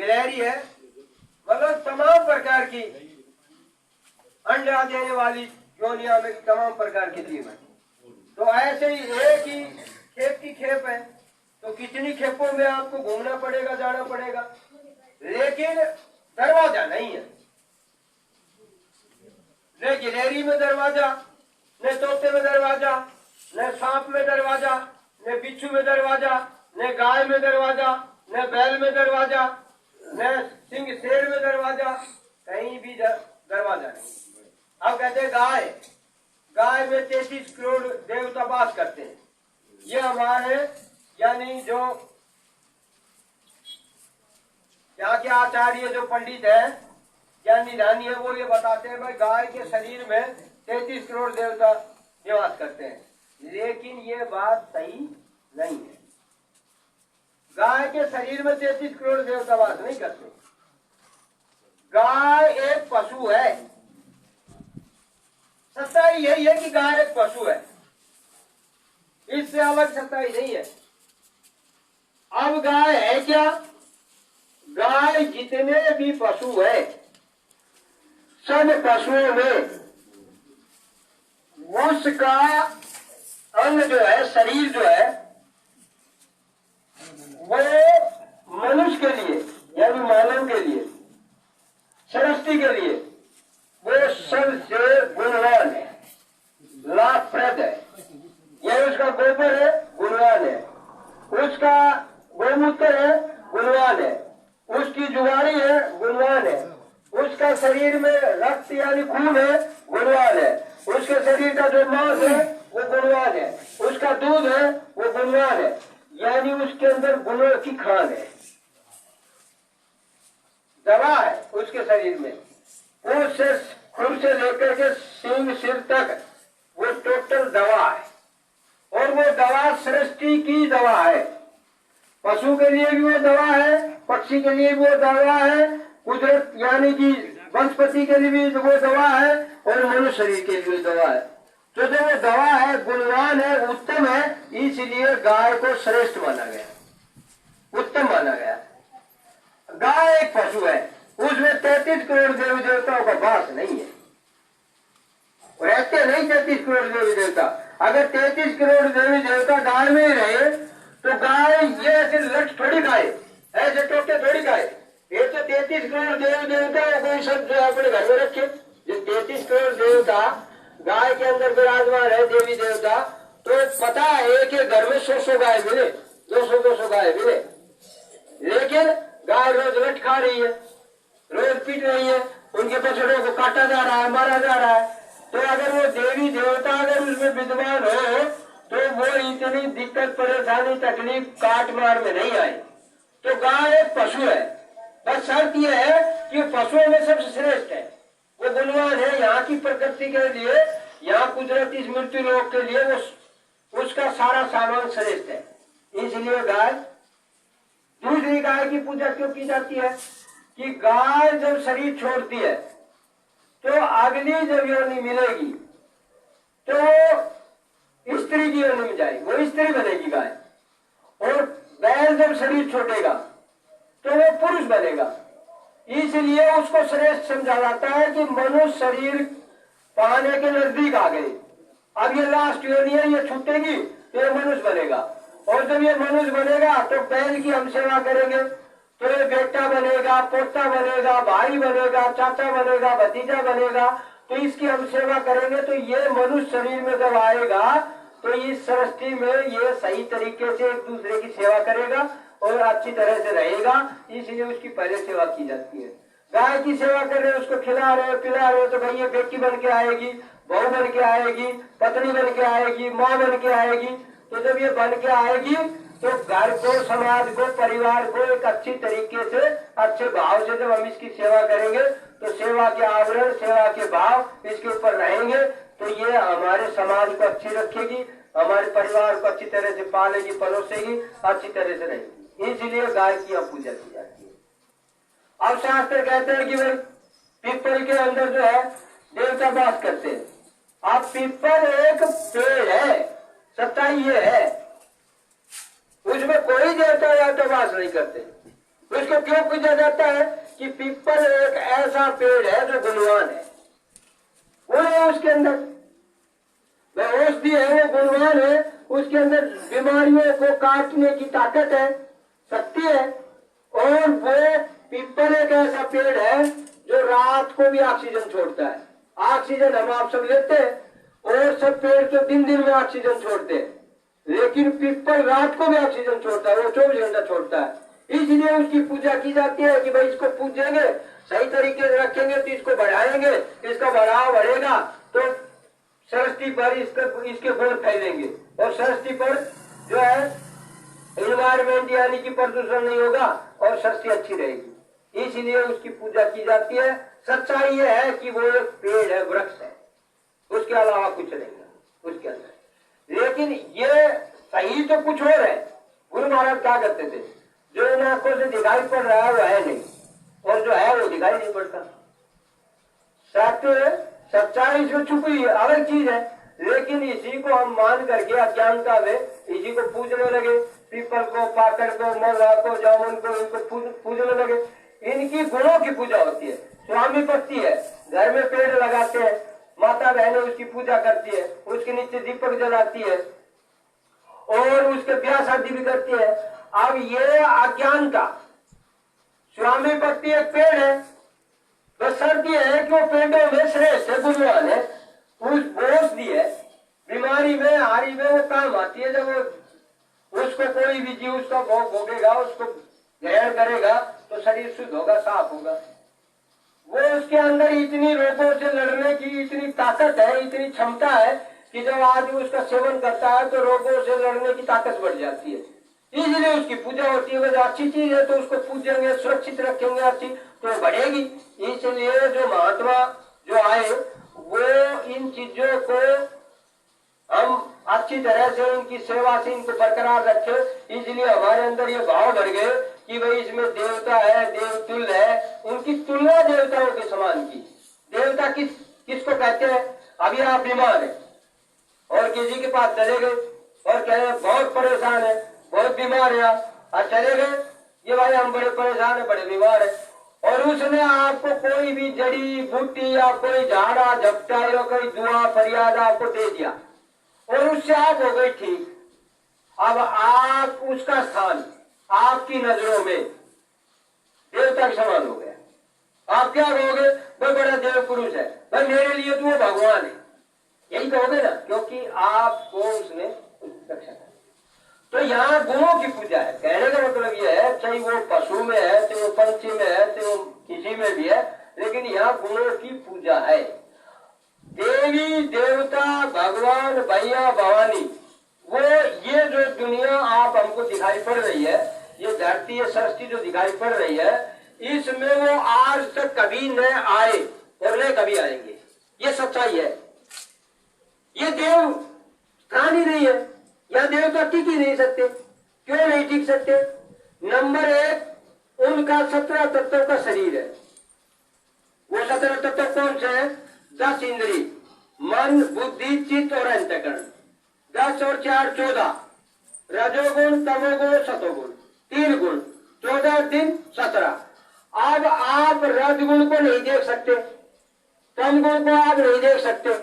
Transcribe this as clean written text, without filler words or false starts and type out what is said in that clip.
गिलहरी है, मतलब तमाम प्रकार की अंडा देने वाली योनिया में तमाम प्रकार के जीव है। तो ऐसे ही एक ही खेप की खेप है, तो कितनी खेपों में आपको घूमना पड़ेगा, जाना पड़ेगा, लेकिन दरवाजा नहीं है। न गिलहरी में दरवाजा, न तोते में दरवाजा, न सांप में दरवाजा, न बिच्छू में दरवाजा, न गाय में दरवाजा, न बैल में दरवाजा, न सिंह शेर में दरवाजा, कहीं भी दरवाजा नहीं। अब कहते हैं गाय में 33 करोड़ देवता वास करते हैं। ये हमारे यानी जो यहाँ के आचार्य जो पंडित है या निधानी है, वो ये बताते हैं भाई गाय के शरीर में 33 करोड़ देवता निवास करते हैं, लेकिन ये बात सही नहीं है। गाय के शरीर में 33 करोड़ देवता वास नहीं करते। गाय एक पशु है, सच्चाई यही है कि गाय एक पशु है, इससे अलग सच्चाई नहीं है। अब गाय है क्या? गाय जितने भी पशु है, सब पशुओं में उसका अंग जो है, शरीर जो है, वो मनुष्य के लिए यानी मानव के लिए, सृष्टि के लिए वो सबसे गुणवान है, लाभप्रद है। यह उसका गोबर है, गुणवान है, उसका गोमूत्र है, गुणवान है, उसकी जुगाड़ी है, गुणवान है, उसका शरीर में रक्त यानी खून है, गुणवान है, उसके शरीर का जो मांस है वो गुणवान है, उसका दूध है वो गुणवान है, यानी उसके अंदर गुणों की खान है, दवा है उसके शरीर में। उससे खुर से लेकर के सींग सिर तक वो टोटल दवा है, और वो दवा सृष्टि की दवा है। पशु के लिए भी वो दवा है, पक्षी के लिए भी वो दवा है, कुदरत यानी कि वनस्पति के लिए भी वो दवा है, और मनुष्य शरीर के लिए भी दवा है। तो जो वो दवा है, गुणवान है, उत्तम है, इसलिए गाय को श्रेष्ठ माना गया, उत्तम माना गया। गाय एक पशु है, उसमें 33 करोड़ देवी देवताओं का वास नहीं है, रहते नहीं 33 करोड़ देवी देवता। अगर 33 करोड़ देवी देवता गाय में ही रहे तो गाय ये ऐसे लट थोड़ी खाए, ऐसे टोटे थोड़ी खाए। ये तो 33 करोड़ देवी देवता कोई सब जो अपने घर में रखे। जो 33 करोड़ देवता गाय के अंदर विराजमान है, देवी देवता, तो पता है कि घर में 100 गाय मिले, 200 गाय मिले, लेकिन गाय रोज लट खा रही है, रोज पीट रही है, उनके बछड़ों को काटा जा रहा है, मारा जा रहा है। तो अगर वो देवी देवता अगर उसमें विद्वान हो तो वो इतनी दिक्कत परेशानी तकलीफ काट मार में नहीं आई। तो गाय एक पशु है, बस शर्त यह है कि पशुओं में सबसे श्रेष्ठ है, वो गुणवान है। यहाँ की प्रकृति के लिए, यहाँ कुदरती मृत्यु लोक के लिए वो उसका सारा सामान श्रेष्ठ है, इसलिए गाय। दूसरी गाय की पूजा क्यों की जाती है कि गाय जब शरीर छोड़ती है तो अगली जब योनि मिलेगी तो स्त्री की योनि में जाएगी, वो स्त्री बनेगी गाय। और बैल जब शरीर छोड़ेगा तो वो पुरुष बनेगा, इसलिए उसको श्रेष्ठ समझा जाता है कि मनुष्य शरीर पाने के नजदीक आ गई, अब ये लास्ट योनि है, ये छूटेगी तो ये मनुष्य बनेगा। और जब ये मनुष्य बनेगा तो बैल की हम सेवा करेंगे तो ये बेटा बनेगा, पोता बनेगा, भाई बनेगा, चाचा बनेगा, भतीजा बनेगा, तो इसकी हम सेवा करेंगे। तो ये मनुष्य शरीर में जब आएगा तो इस सृष्टि में ये सही तरीके से एक दूसरे की सेवा करेगा और अच्छी तरह से रहेगा, इसलिए उसकी पहले सेवा की जाती है। गाय की सेवा कर रहे, उसको खिला रहे, पिला रहे, तो भाई ये बेटी बन के आएगी, बहू बन के आएगी, पत्नी बन के आएगी, माँ बन के आएगी। तो जब ये बन के आएगी तो घर को, समाज को, परिवार को एक अच्छी तरीके से, अच्छे भाव से जब हम इसकी सेवा करेंगे तो सेवा के आवरण, सेवा के भाव इसके ऊपर रहेंगे तो ये हमारे समाज को अच्छी रखेगी, हमारे परिवार को अच्छी तरह से पालेगी, परोसेगी, अच्छी तरह से रहेगी। इसलिए गाय की अब पूजा की जाती है। अब शास्त्र कहते हैं कि भाई पीपल के अंदर जो है देवता वास करते हैं। अब पीपल एक पेड़ है, सच्चाई ये है, उसमें कोई देवता या तो वास नहीं करते, उसको क्यों पूजा जाता है कि पीपल एक ऐसा पेड़ है जो गुणवान है, गुण है उसके अंदर, वह औषधि है, वो गुणवान है, उसके अंदर बीमारियों को काटने की ताकत है, शक्ति है। और वो पीपल एक ऐसा पेड़ है जो रात को भी ऑक्सीजन छोड़ता है। ऑक्सीजन हम आप सब लेते हैं, और सब पेड़ तो दिन दिन में ऑक्सीजन छोड़ते हैं, लेकिन पीपल रात को भी ऑक्सीजन छोड़ता है, वो 24 घंटा छोड़ता है। इसलिए उसकी पूजा की जाती है कि भाई इसको पूजेंगे, सही तरीके से रखेंगे तो इसको बढ़ाएंगे, इसका बढ़ाव बढ़ेगा तो सरस्वती पर इसके गुण फैलेंगे, और सरस्वती पर जो है इन्वायरमेंट यानी कि प्रदूषण नहीं होगा और सरस्वती अच्छी रहेगी। इसलिए उसकी पूजा की जाती है। सच्चाई यह है कि वो एक पेड़ है, वृक्ष है, उसके अलावा कुछ नहीं है उसके अंदर। लेकिन ये सही तो कुछ और है। गुरु महाराज क्या करते थे, जो इन आंखों से दिखाई पड़ रहा है वो है नहीं, और जो है वो दिखाई नहीं पड़ता। सत्य सच्चाई जो छुपी अलग चीज है, लेकिन इसी को हम मान करके अज्ञानता में इसी को पूजने लगे, पीपल को, पाकड़ को, मौला को, जामुन को, इनको पूजने लगे। इनकी गुणों की पूजा होती है। स्वामी पत्ती है, घर में पेड़ लगाते हैं, माता बहनें उसकी पूजा करती है, उसके नीचे दीपक जलाती है और उसके ब्याह शादी भी करती है। अब ये अज्ञानता, स्वामी पत्ती एक पेड़ है, बस शर्त यह है कि वो पेड़ों में श्रेष्ठ है, गुणवान है, उस औषधि है, बीमारी में हारी में वो काम आती है। जब वो उसको कोई भी जीव उसका भोग भोगेगा, उसको ग्रहण करेगा तो शरीर शुद्ध होगा, साफ होगा। वो उसके अंदर इतनी रोगों से लड़ने की इतनी ताकत है, इतनी क्षमता है कि जब आदमी उसका सेवन करता है तो रोगों से लड़ने की ताकत बढ़ जाती है। इसलिए उसकी पूजा होती है। अगर अच्छी चीज है तो उसको पूजेंगे, सुरक्षित रखेंगे अच्छी तो बढ़ेगी। इसलिए जो महात्मा जो आए वो इन चीजों को हम अच्छी तरह से इनकी सेवा से इनको बरकरार रखे। इसलिए हमारे अंदर ये भाव बढ़ गए कि भाई इसमें देवता है, देवतुल्य है, उनकी तुलना देवताओं के समान की। देवता किसको कहते हैं? अभी आप बीमार है और किसी के पास चले गए और कह रहे बहुत परेशान है, बहुत बीमार है और चले गए, ये भाई हम बड़े परेशान है, बड़े बीमार है, और उसने आपको कोई भी जड़ी बूटी या कोई झाड़ा झपटा या कोई दुआ फरियाद आपको दे दिया और उससे आप हो गए ठीक। अब आप उसका स्थान आपकी नजरों में देवता के समान हो गया। आप क्या कहोगे? वह बड़ा देव पुरुष है, भाई मेरे लिए तो वो भगवान है, यही कहोगे ना, क्योंकि आपको उसने रक्षा किया। तो यहाँ गुणों की पूजा है। कहने का मतलब यह है, चाहे वो पशु में है, चाहे वो पंछी में है, चाहे वो किसी में भी है, लेकिन यहाँ गुणों की पूजा है। देवी देवता भगवान भैया भवानी, वो ये जो दुनिया आप हमको दिखाई पड़ रही है, ये धरती ये सृष्टि जो दिखाई पड़ रही है, इसमें वो आज तक कभी न आए और न कभी आएंगे। ये सच्चाई है। ये देव स्थान ही नहीं है, या देवता टिक ही नहीं सकते। क्यों नहीं टिक सकते? नंबर एक, उनका 17 तत्वों का शरीर है। वो 17 तत्व कौन से हैं? 10 इंद्री, मन बुद्धि चित्त और अंतःकरण। 10 और 4 14, रजोगुण तमोगुण सतोगुण, 3 गुण, 14 दिन 17। अब आप रजगुण को नहीं देख सकते, तम गुण को आप नहीं देख सकते,